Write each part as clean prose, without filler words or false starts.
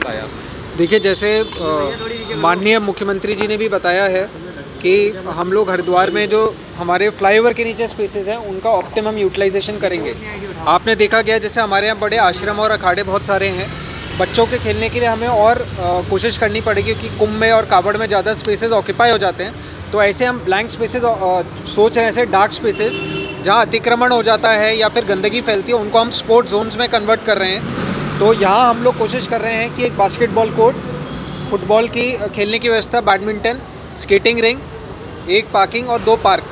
बताया। देखिए, जैसे माननीय मुख्यमंत्री जी ने भी बताया है कि हम लोग हरिद्वार में जो हमारे फ्लाईओवर के नीचे स्पेसेस हैं उनका ऑप्टिमम यूटिलाइजेशन करेंगे। आपने देखा गया जैसे हमारे यहाँ बड़े आश्रम और अखाड़े बहुत सारे हैं, बच्चों के खेलने के लिए हमें और कोशिश करनी पड़ेगी कि कुंभ में और कावड़ में ज़्यादा स्पेसेस ऑक्यूपाई हो जाते हैं। तो ऐसे हम ब्लैंक स्पेसेस सोच रहे हैं, ऐसे डार्क स्पेसेस जहाँ अतिक्रमण हो जाता है या फिर गंदगी फैलती है, उनको हम स्पोर्ट्स जोन्स में कन्वर्ट कर रहे हैं। तो यहाँ हम लोग कोशिश कर रहे हैं कि एक बास्केटबॉल कोर्ट, फुटबॉल की खेलने की व्यवस्था, बैडमिंटन, स्केटिंग रिंग, एक पार्किंग और 2 पार्क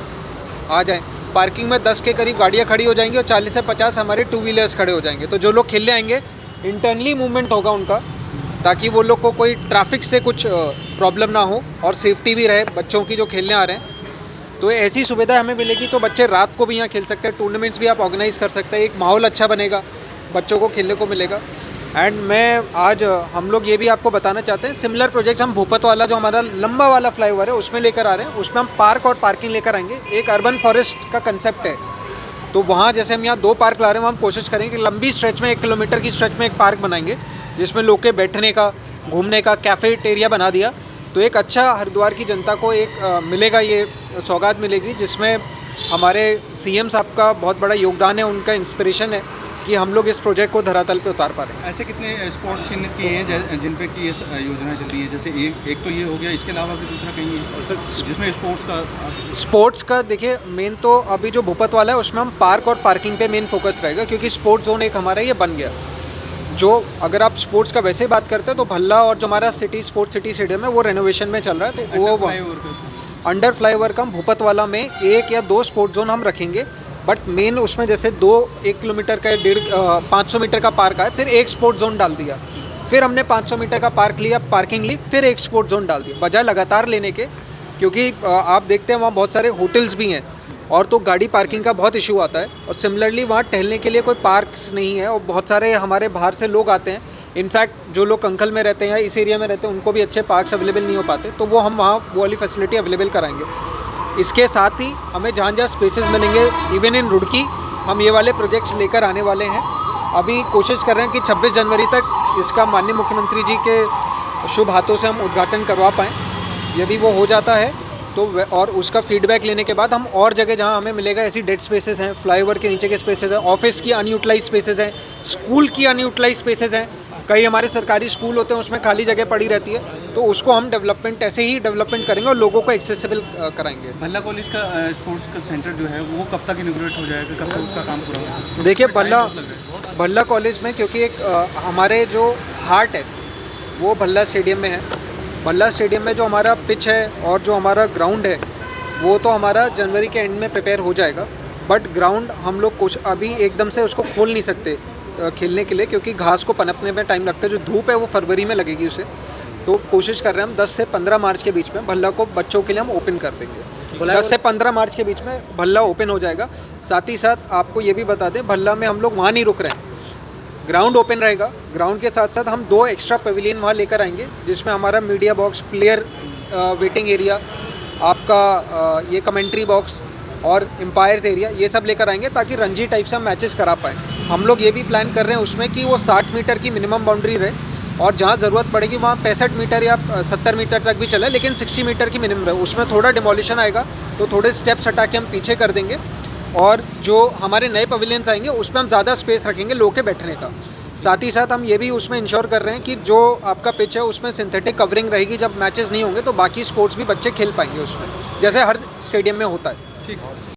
आ जाएं। पार्किंग में 10 के करीब गाड़ियाँ खड़ी हो जाएंगी और 40 से 50 हमारे 2 व्हीलर्स खड़े हो जाएंगे। तो जो लोग खेलने आएंगे इंटरनली मूवमेंट होगा उनका, ताकि वो लोग को कोई ट्रैफिक से कुछ प्रॉब्लम ना हो और सेफ्टी भी रहे बच्चों की जो खेलने आ रहे हैं। तो ऐसी सुविधा हमें मिलेगी तो बच्चे रात को भी यहाँ खेल सकते हैं, टूर्नामेंट्स भी आप ऑर्गेनाइज़ कर सकते हैं, एक माहौल अच्छा बनेगा, बच्चों को खेलने को मिलेगा। एंड मैं आज हम लोग ये भी आपको बताना चाहते हैं, सिमिलर प्रोजेक्ट्स हम भूपत वाला जो हमारा लंबा वाला फ्लाईओवर है उसमें लेकर आ रहे हैं। उसमें हम पार्क और पार्किंग लेकर आएंगे। एक अर्बन फॉरेस्ट का कंसेप्ट है, तो वहाँ जैसे हम यहाँ 2 पार्क ला रहे हैं, वहाँ हम कोशिश करेंगे कि लंबी स्ट्रेच में 1 किलोमीटर की स्ट्रेच में एक पार्क बनाएंगे जिसमें लोग के बैठने का, घूमने का कैफेटेरिया बना दिया। तो एक अच्छा हरिद्वार की जनता को एक मिलेगा, ये सौगात मिलेगी, जिसमें हमारे सीएम साहब का बहुत बड़ा योगदान है, उनका इंस्पिरेशन है कि हम लोग इस प्रोजेक्ट को धरातल पे उतार पा रहे हैं। ऐसे कितने स्पोर्ट्स चिन्हित किए हैं जिन पे की ये योजना चल रही है? जैसे एक तो ये हो गया, इसके अलावा भी दूसरा कहीं है सर जिसमें स्पोर्ट्स का देखिए, मेन तो अभी जो भूपत वाला है उसमें हम पार्क और पार्किंग पे मेन फोकस रहेगा, क्योंकि स्पोर्ट्स जोन एक हमारा ये बन गया। जो अगर आप स्पोर्ट्स का वैसे ही बात करते हैं तो भल्ला और जो हमारा स्पोर्ट्स सिटी स्टेडियम है वो रेनोवेशन में चल रहा है, तो वो अंडर फ्लाईओवर का भूपत वाला में 1 या 2 स्पोर्ट्स जोन हम रखेंगे। बट मेन उसमें जैसे 1 किलोमीटर का 500 मीटर का पार्क आया, फिर 1 स्पोर्ट जोन डाल दिया, फिर हमने 500 मीटर का पार्क लिया, पार्किंग ली, फिर 1 स्पोर्ट जोन डाल दिया, बजाय लगातार लेने के। क्योंकि आप देखते हैं वहाँ बहुत सारे होटल्स भी हैं और तो गाड़ी पार्किंग का बहुत इशू आता है, और सिमिलरली वहाँ टहलने के लिए कोई पार्क्स नहीं है और बहुत सारे हमारे बाहर से लोग आते हैं। इनफैक्ट जो लोग कंखल में रहते हैं या इस एरिया में रहते हैं उनको भी अच्छे पार्क्स अवेलेबल नहीं हो पाते, तो वो हम वहाँ वो वाली फैसिलिटी अवेलेबल कराएंगे। इसके साथ ही हमें जहाँ जहाँ स्पेसेस मिलेंगे, इवन इन रुड़की हम ये वाले प्रोजेक्ट्स लेकर आने वाले हैं। अभी कोशिश कर रहे हैं कि 26 जनवरी तक इसका माननीय मुख्यमंत्री जी के शुभ हाथों से हम उद्घाटन करवा पाएँ। यदि वो हो जाता है तो और उसका फीडबैक लेने के बाद हम और जगह जहाँ हमें मिलेगा, ऐसी डेड स्पेसेस हैं, फ्लाईओवर के नीचे के स्पेसेस हैं, ऑफिस की अनयूटिलाइज स्पेसेस हैं, स्कूल की अनयूटिलाइज स्पेसेस हैं, कई हमारे सरकारी स्कूल होते हैं उसमें खाली जगह पड़ी रहती है, तो उसको हम ऐसे ही डेवलपमेंट करेंगे और लोगों को एक्सेसिबल कराएंगे। भल्ला कॉलेज का स्पोर्ट्स का सेंटर जो है वो कब तक इनॉग्रेट हो जाएगा, कब तक उसका काम पूरा होगा? देखिए, भल्ला कॉलेज में क्योंकि एक हमारे जो हार्ट है वो भल्ला स्टेडियम में है। भल्ला स्टेडियम में जो हमारा पिच है और जो हमारा ग्राउंड है वो तो हमारा जनवरी के एंड में प्रिपेयर हो जाएगा। बट ग्राउंड हम लोग कुछ अभी एकदम से उसको खोल नहीं सकते खेलने के लिए, क्योंकि घास को पनपने में टाइम लगता है। जो धूप है वो फरवरी में लगेगी उसे, तो कोशिश कर रहे हैं हम 10 से 15 मार्च के बीच में भल्ला को बच्चों के लिए हम ओपन कर देंगे। 10 से 15 मार्च के बीच में भल्ला ओपन हो जाएगा। साथ ही साथ आपको ये भी बता दें, भल्ला में हम लोग वहाँ नहीं रुक रहे हैं, ग्राउंड ओपन रहेगा। ग्राउंड के साथ साथ हम 2 एक्स्ट्रा पवेलियन वहाँ लेकर आएंगे, जिसमें हमारा media box, player waiting area, आपका ये कमेंट्री बॉक्स और एम्पायर एरिया, ये सब लेकर आएंगे ताकि रणजी टाइप से हम मैचेस करा पाएँ। हम लोग ये भी प्लान कर रहे हैं उसमें कि वो 60 मीटर की मिनिमम बाउंड्री रहे और जहाँ ज़रूरत पड़ेगी वहाँ 65 मीटर या 70 मीटर तक भी चले, लेकिन 60 मीटर की मिनिमम रहे। उसमें थोड़ा डिमोलिशन आएगा तो थोड़े स्टेप्स हटा के हम पीछे कर देंगे, और जो हमारे नए पवेलियंस आएंगे उसमें हम ज़्यादा स्पेस रखेंगे लोगों के बैठने का। साथ ही साथ हम ये भी उसमें इंश्योर कर रहे हैं कि जो आपका पिच है उसमें सिंथेटिक कवरिंग रहेगी। जब मैचेस नहीं होंगे तो बाकी स्पोर्ट्स भी बच्चे खेल पाएंगे उसमें, जैसे हर स्टेडियम में होता है। ठीक है।